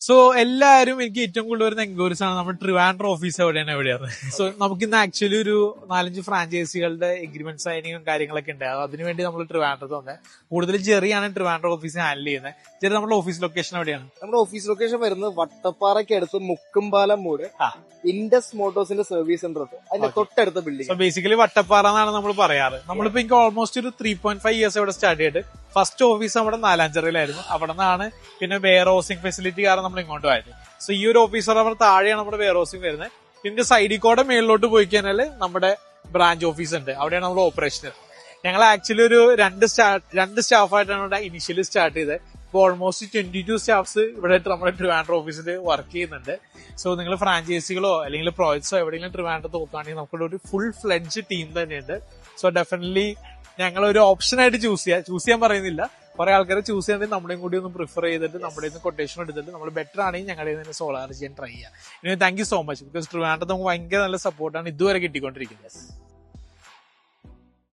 So എല്ലാവരും എനിക്ക് ഏറ്റവും കൂടുതൽ വരുന്ന എൻക്വയറീസ് ആണ് നമ്മുടെ ട്രിവാൻഡ്രം ഓഫീസ് എവിടെയാണ്. സോ നമുക്ക് ഇന്ന് ആക്ച്വലി ഒരു 4-5 ഫ്രാഞ്ചൈസികളുടെ എഗ്രിമെന്റ് സൈനിങ്ങും കാര്യങ്ങളൊക്കെ ഉണ്ട്. അതിനുവേണ്ടി നമ്മൾ ട്രിവാൻഡ്രത്ത് വന്നത്. കൂടുതലും ജെറിയാണ് ട്രിവാൻഡ്രം ഓഫീസ് ഹാൻഡിൽ ചെയ്യുന്നത്. ജെറി, നമ്മുടെ ഓഫീസ് ലൊക്കേഷൻ എവിടെയാണ്? നമ്മുടെ ഓഫീസ് ലൊക്കേഷൻ വരുന്നത് വട്ടപ്പാറയ്ക്ക് അടുത്ത് മുക്കുംപാലം മൂട് ഇൻഡസ് മോട്ടോഴ്സിന്റെ സർവീസ് സെന്റർ അതിന്റെ തൊട്ടടുത്ത ബിൽഡിംഗ്. സോ ബേസിക്കലി വട്ടപ്പാറ എന്നാണ് നമ്മൾ പറയാറ്. നമ്മളിപ്പോ എനിക്ക് ഓൾമോസ്റ്റ് ഒരു 3.5 ഇയേഴ്സ് ഇവിടെ സ്റ്റാർട്ട് ചെയ്തിട്ട് ഫസ്റ്റ് ഓഫീസ് നമ്മുടെ നാലാഞ്ചിറയിലായിരുന്നു. അവിടെ നിന്നാണ് പിന്നെ വെയർ ഹൗസിംഗ് ഫെസിലിറ്റി കാരണം നമ്മൾ ഇങ്ങോട്ട് പോയത്. സോ ഈ ഒരു ഓഫീസർ നമ്മുടെ താഴെയാണ് നമ്മുടെ വെയർ ഹൗസിംഗ് വരുന്നത്. പിന്നെ സൈഡിൽ കൂടെ മേളിലോട്ട് പോയി കഴിഞ്ഞാൽ നമ്മുടെ ബ്രാഞ്ച് ഓഫീസ് ഉണ്ട്. അവിടെയാണ് നമ്മുടെ ഓപ്പറേഷൻ. ഞങ്ങൾ ആക്ച്വലി ഒരു രണ്ട് സ്റ്റാഫായിട്ടാണ് ഇനിഷ്യലി സ്റ്റാർട്ട് ചെയ്തത്. ഇപ്പോൾ ഓൾമോസ്റ്റ് 22 സ്റ്റാഫ്സ് ഇവിടെ നമ്മുടെ ട്രിവാൻഡ്രം ഓഫീസിൽ വർക്ക് ചെയ്യുന്നുണ്ട്. സോ നിങ്ങൾ ഫ്രാഞ്ചൈസികളോ അല്ലെങ്കിൽ പ്രോജക്ട്സോ എവിടെയെങ്കിലും ട്രിവാൻഡ്രത്ത് നോക്കുകയാണെങ്കിൽ നമുക്കൊരു ഒരു ഫുൾ ഫ്ലെഡ്ജ് ടീം തന്നെയുണ്ട്. സോ ഡെഫിനറ്റ്ലി ഞങ്ങൾ ഒരു ഓപ്ഷനായിട്ട് ചൂസ് ചെയ്യാൻ പറയുന്നില്ല. കുറെ ആൾക്കാരെ ചൂസ് ചെയ്യാൻ നമ്മുടെയും കൂടി ഒന്ന് പ്രിഫർ ചെയ്തിട്ട് നമ്മുടെ കൊട്ടേഷൻ എടുത്തിട്ട് നമ്മൾ ബെറ്റർ ആണെങ്കിൽ ഞങ്ങളുടെ തന്നെ സോളാർ ചെയ്യാൻ ട്രൈ ചെയ്യാം. Thank you so much. Because ട്രിവാൻഡ്രത്ത് നമുക്ക് ഭയങ്കര നല്ല സപ്പോർട്ടാണ് ഇതുവരെ കിട്ടിക്കൊണ്ടിരിക്കുന്നത്.